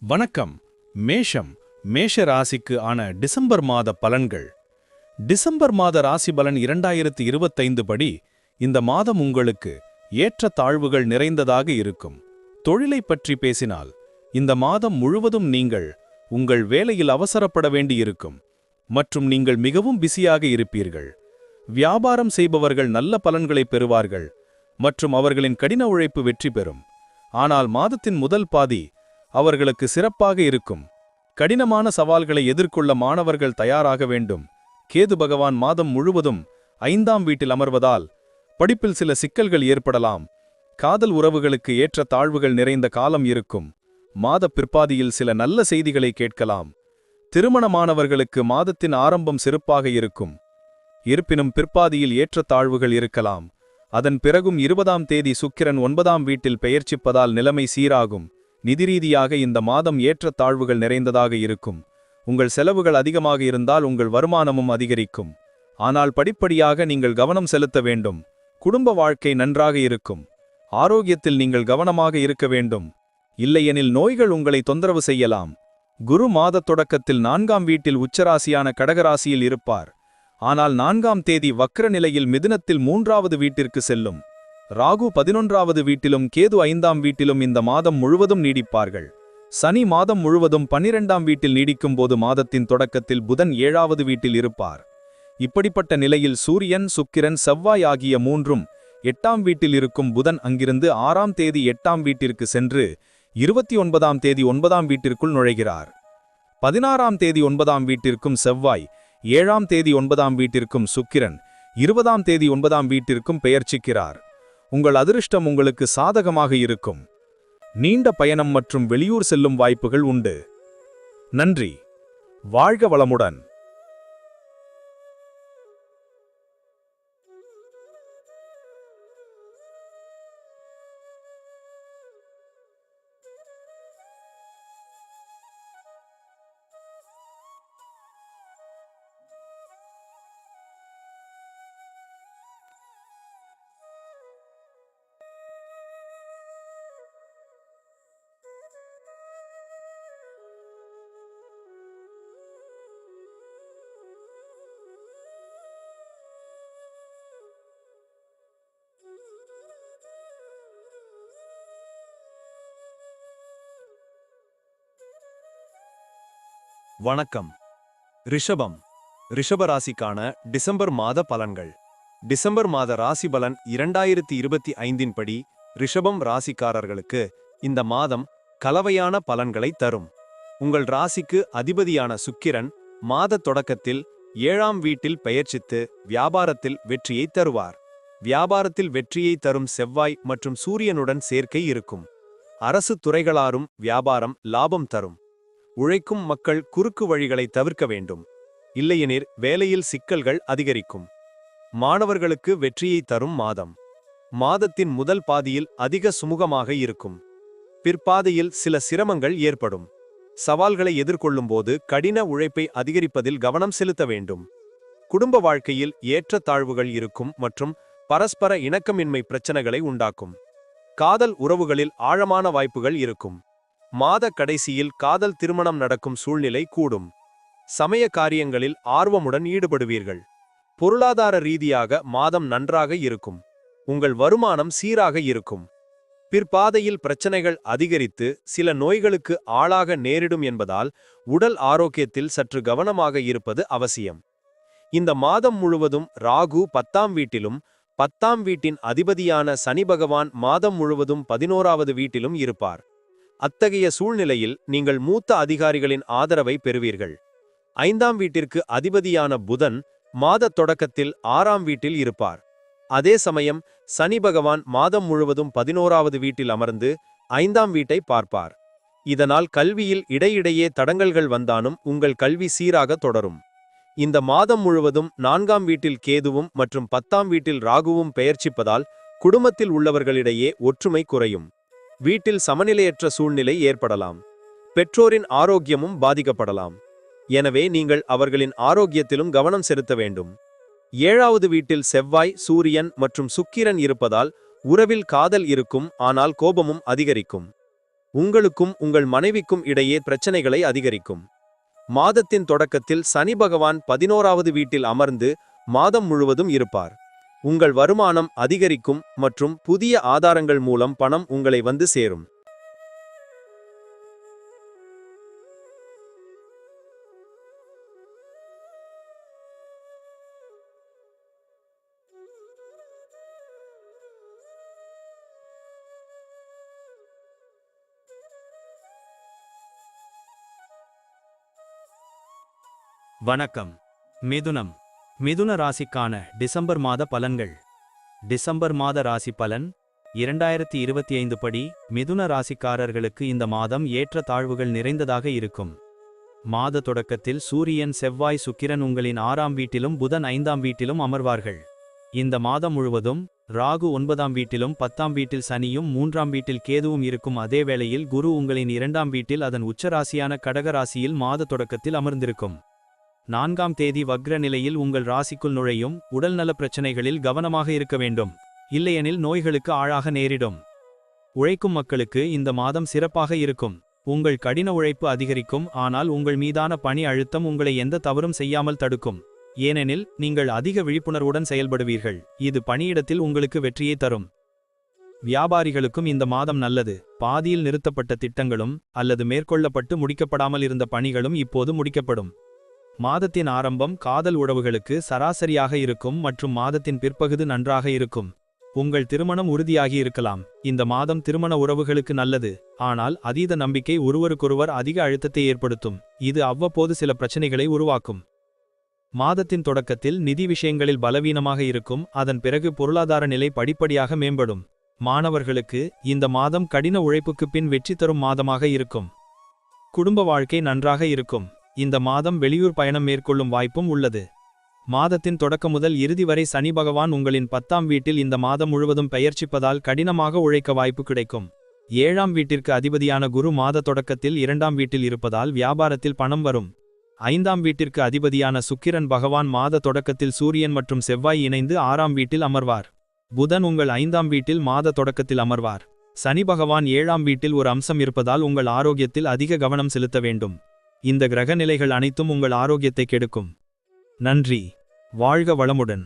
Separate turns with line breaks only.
வணக்கம். மேஷம் மேஷ ராசிக்கு ஆன டிசம்பர் மாத பலன்கள். டிசம்பர் மாத ராசி பலன் 2025 படி இந்த மாதம் உங்களுக்கு ஏற்ற தாழ்வுகள் நிறைந்ததாக இருக்கும். தொழிலை பற்றி பேசினால் இந்த மாதம் முழுவதும் நீங்கள் உங்கள் வேலையில் அவசரப்பட வேண்டியிருக்கும் மற்றும் நீங்கள் மிகவும் பிஸியாக இருப்பீர்கள். வியாபாரம் செய்பவர்கள் நல்ல பலன்களை பெறுவார்கள் மற்றும் அவர்களின் கடின உழைப்பு வெற்றி பெறும். ஆனால் மாதத்தின் முதல் பாதி அவர்களுக்கு சிறப்பாக இருக்கும். கடினமான சவால்களை எதிர்கொள்ள மாணவர்கள் தயாராக வேண்டும். கேது பகவான் மாதம் முழுவதும் 5ஆம் வீட்டில் அமர்வதால் படிப்பில் சில சிக்கல்கள் ஏற்படலாம். காதல் உறவுகளுக்கு ஏற்ற தாழ்வுகள் நிறைந்த காலம் இருக்கும். மாத பிற்பாதியில் சில நல்ல செய்திகளை கேட்கலாம். திருமணமானவர்களுக்கு மாதத்தின் ஆரம்பம் சிறப்பாக இருக்கும். இருப்பினும் பிற்பாதியில் ஏற்ற தாழ்வுகள் இருக்கலாம். அதன் பிறகும் 20ஆம் தேதி சுக்கிரன் 9ஆம் வீட்டில் பெயர்ச்சிப்பதால் நிலைமை சீராகும். நிதிரீதியாக இந்த மாதம் ஏற்ற தாழ்வுகள் நிறைந்ததாக இருக்கும். உங்கள் செலவுகள் அதிகமாக இருந்தால் உங்கள் வருமானமும் அதிகரிக்கும். ஆனால் படிப்படியாக நீங்கள் கவனம் செலுத்த வேண்டும். குடும்ப வாழ்க்கை நன்றாக இருக்கும். ஆரோக்கியத்தில் நீங்கள் கவனமாக இருக்க வேண்டும். இல்லையெனில் நோய்கள் உங்களை தொந்தரவு செய்யலாம். குரு மாத தொடக்கத்தில் 4ஆம் வீட்டில் உச்சராசியான கடகராசியில் இருப்பார். ஆனால் 4ஆம் தேதி வக்ர நிலையில் மிதுனத்தில் 3ஆவது வீட்டிற்கு செல்லும். ராகு 11ஆவது வீட்டிலும் கேது 5ஆம் வீட்டிலும் இந்த மாதம் முழுவதும் நீடிப்பார்கள். சனி மாதம் முழுவதும் 12ஆம் வீட்டில் நீடிக்கும் போது மாதத்தின் தொடக்கத்தில் புதன் 7ஆவது வீட்டில் இருப்பார். இப்படிப்பட்ட நிலையில் சூரியன் சுக்கிரன் செவ்வாய் ஆகிய மூன்றும் 8ஆம் வீட்டில் இருக்கும். புதன் அங்கிருந்து 6ஆம் தேதி 8ஆம் வீட்டிற்கு சென்று 29ஆம் தேதி 9ஆம் வீட்டிற்குள் நுழைகிறார். 16ஆம் தேதி 9ஆம் வீட்டிற்கும் செவ்வாய், 7ஆம் தேதி 9ஆம் வீட்டிற்கும் சுக்கிரன், 20ஆம் தேதி 9ஆம் வீட்டிற்கும் பெயர்ச்சிக்கிறார். உங்கள் அதிர்ஷ்டம் உங்களுக்கு சாதகமாக இருக்கும். நீண்ட பயணம் மற்றும் வெளியூர் செல்லும் வாய்ப்புகள் உண்டு. நன்றி. வாழ்க வளமுடன்.
வணக்கம். ரிஷபம் ரிஷபராசிக்கான டிசம்பர் மாத பலன்கள். டிசம்பர் மாத ராசி பலன் 2025 படி ரிஷபம் ராசிக்காரர்களுக்கு இந்த மாதம் கலவையான பலன்களை தரும். உங்கள் ராசிக்கு அதிபதியான சுக்கிரன் மாத தொடக்கத்தில் 7ஆம் வீட்டில் பெயர்ச்சித்து வியாபாரத்தில் வெற்றியை தருவார். வியாபாரத்தில் வெற்றியை தரும் செவ்வாய் மற்றும் சூரியனுடன் சேர்க்கை இருக்கும். அரசு துறைகளாரும் வியாபாரம் லாபம் தரும். உழைக்கும் மக்கள் குறுக்கு வழிகளை தவிர்க்க வேண்டும். இல்லையெனில் வேலையில் சிக்கல்கள் அதிகரிக்கும். மாணவர்களுக்கு வெற்றியை தரும் மாதம். மாதத்தின் முதல் பாதியில் அதிக சுமூகமாக இருக்கும். பிற்பாதையில் சில சிரமங்கள் ஏற்படும். சவால்களை எதிர்கொள்ளும்போது கடின உழைப்பை அதிகரிப்பதில் கவனம் செலுத்த வேண்டும். குடும்ப வாழ்க்கையில் ஏற்ற தாழ்வுகள் இருக்கும் மற்றும் பரஸ்பர இணக்கமின்மை பிரச்சனைகளை உண்டாக்கும். காதல் உறவுகளில் ஆழமான வாய்ப்புகள் இருக்கும். மாத கடைசியில் காதல் திருமணம் நடக்கும் சூழ்நிலை கூடும். சமய காரியங்களில் ஆர்வமுடன் ஈடுபடுவீர்கள். பொருளாதார ரீதியாக மாதம் நன்றாக இருக்கும். உங்கள் வருமானம் சீராக இருக்கும். பிற்பாதையில் பிரச்சனைகள் அதிகரித்து சில நோய்களுக்கு ஆளாக நேரிடும் என்பதால் உடல் ஆரோக்கியத்தில் சற்று கவனமாக இருப்பது அவசியம். இந்த மாதம் முழுவதும் ராகு 10ஆம் வீட்டிலும் 10ஆம் வீட்டின் அதிபதியான சனி பகவான் மாதம் முழுவதும் 11ஆவது வீட்டிலும் இருப்பார். அத்தகைய சூழ்நிலையில் நீங்கள் மூத்த அதிகாரிகளின் ஆதரவை பெறுவீர்கள். 5ஆம் வீட்டிற்கு அதிபதியான புதன் மாத தொடக்கத்தில் 6ஆம் வீட்டில் இருப்பார். அதே சமயம் சனி பகவான் மாதம் முழுவதும் 11ஆவது வீட்டில் அமர்ந்து 5ஆம் வீட்டை பார்ப்பார். இதனால் கல்வியில் இடையிடையே தடங்கல்கள் வந்தாலும் உங்கள் கல்வி சீராக தொடரும். இந்த மாதம் முழுவதும் 4ஆம் வீட்டில் கேதுவும் மற்றும் 10ஆம் வீட்டில் ராகுவும் பெயர்ச்சிப்பதால் குடும்பத்தில் உள்ளவர்களிடையே ஒற்றுமை குறையும். வீட்டில் சமநிலையற்ற சூழ்நிலை ஏற்படலாம். பெற்றோரின் ஆரோக்கியமும் பாதிக்கப்படலாம். எனவே நீங்கள் அவர்களின் ஆரோக்கியத்திலும் கவனம் செலுத்த வேண்டும். 7ஆவது வீட்டில் செவ்வாய், சூரியன் மற்றும் சுக்கிரன் இருப்பதால் உறவில் காதல் இருக்கும், ஆனால் கோபமும் அதிகரிக்கும். உங்களுக்கும் உங்கள் மனைவிக்கும் இடையே பிரச்சனைகளை அதிகரிக்கும். மாதத்தின் தொடக்கத்தில் சனி பகவான் 11வது வீட்டில் அமர்ந்து மாதம் முழுவதும் இருப்பார். உங்கள் வருமானம் அதிகரிக்கும் மற்றும் புதிய ஆதாரங்கள் மூலம் பணம் உங்களை வந்து சேரும்.
வணக்கம். மிதுனம். மிதுன ராசிக்கான டிசம்பர் மாத பலன்கள். டிசம்பர் மாத ராசி பலன் 2025 படி மிதுன ராசிக்காரர்களுக்கு இந்த மாதம் ஏற்ற தாழ்வுகள் நிறைந்ததாக இருக்கும். மாத தொடக்கத்தில் சூரியன், செவ்வாய், சுக்கிரன் உங்களின் 6ஆம் வீட்டிலும் புதன் 5ஆம் வீட்டிலும் அமர்வார்கள். இந்த மாதம் முழுவதும் ராகு 9ஆம் வீட்டிலும் 10ஆம் வீட்டில் சனியும் 3ஆம் வீட்டில் கேதுவும் இருக்கும். அதே வேளையில் குரு உங்களின் 2ஆம் வீட்டில் அதன் உச்சராசியான கடக ராசியில் மாத தொடக்கத்தில் அமர்ந்திருக்கும். 4ஆம் தேதி வக்ர நிலையில் உங்கள் ராசிக்குள் நுழையும். உடல்நலப் பிரச்சனைகளில் கவனமாக இருக்க வேண்டும், இல்லையெனில் நோய்களுக்கு ஆளாக நேரிடும். உழைக்கும் மக்களுக்கு இந்த மாதம் சிறப்பாக இருக்கும். உங்கள் கடின உழைப்பு அதிகரிக்கும், ஆனால் உங்கள் மீதான பணி அழுத்தம் உங்களை எந்த தவறும் செய்யாமல் தடுக்கும். ஏனெனில் நீங்கள் அதிக விழிப்புணர்வுடன் செயல்படுவீர்கள். இது பணியிடத்தில் உங்களுக்கு வெற்றியை தரும். வியாபாரிகளுக்கும் இந்த மாதம் நல்லது. பாதியில் நிறுத்தப்பட்ட திட்டங்களும் அல்லது மேற்கொள்ளப்பட்டு முடிக்கப்படாமல் இருந்த பணிகளும் இப்போது முடிக்கப்படும். மாதத்தின் ஆரம்பம் காதல் உறவுகளுக்கு சராசரியாக இருக்கும் மற்றும் மாதத்தின் பிற்பகுதி நன்றாக இருக்கும். உங்கள் திருமணம் உறுதியாகி இருக்கலாம். இந்த மாதம் திருமண உறவுகளுக்கு நல்லது, ஆனால் அதீத நம்பிக்கை ஒருவருக்கொருவர் அதிக அழுத்தத்தை ஏற்படுத்தும். இது அவ்வப்போது சில பிரச்சனைகளை உருவாக்கும். மாதத்தின் தொடக்கத்தில் நிதி விஷயங்களில் பலவீனமாக இருக்கும், அதன் பிறகு பொருளாதார நிலை படிப்படியாக மேம்படும். மாணவர்களுக்கு இந்த மாதம் கடின உழைப்புக்கு பின் வெற்றி தரும் மாதமாக இருக்கும். குடும்ப வாழ்க்கை நன்றாக இருக்கும். இந்த மாதம் வெளியூர் பயணம் மேற்கொள்ளும் வாய்ப்பும் உள்ளது. மாதத்தின் தொடக்க முதல் இறுதி வரை சனி பகவான் உங்களின் 10ஆம் வீட்டில் இந்த மாதம் முழுவதும் பெயர்ச்சிப்பதால் கடினமாக உழைக்க வாய்ப்பு கிடைக்கும். 7ஆம் வீட்டிற்கு அதிபதியான குரு மாத தொடக்கத்தில் 2ஆம் வீட்டில் இருப்பதால் வியாபாரத்தில் பணம் வரும். 5ஆம் வீட்டிற்கு அதிபதியான சுக்கிரன் பகவான் மாத தொடக்கத்தில் சூரியன் மற்றும் செவ்வாய் இணைந்து 6ஆம் வீட்டில் அமர்வார். புதன் உங்கள் 5ஆம் வீட்டில் மாத தொடக்கத்தில் அமர்வார். சனி பகவான் 7ஆம் வீட்டில் ஒரு அம்சம் இருப்பதால் உங்கள் ஆரோக்கியத்தில் அதிக கவனம் செலுத்த வேண்டும். இந்த கிரக நிலைகள் அனைத்தும் உங்கள் ஆரோக்கியத்தை கெடுக்கும். நன்றி. வாழ்க வளமுடன்.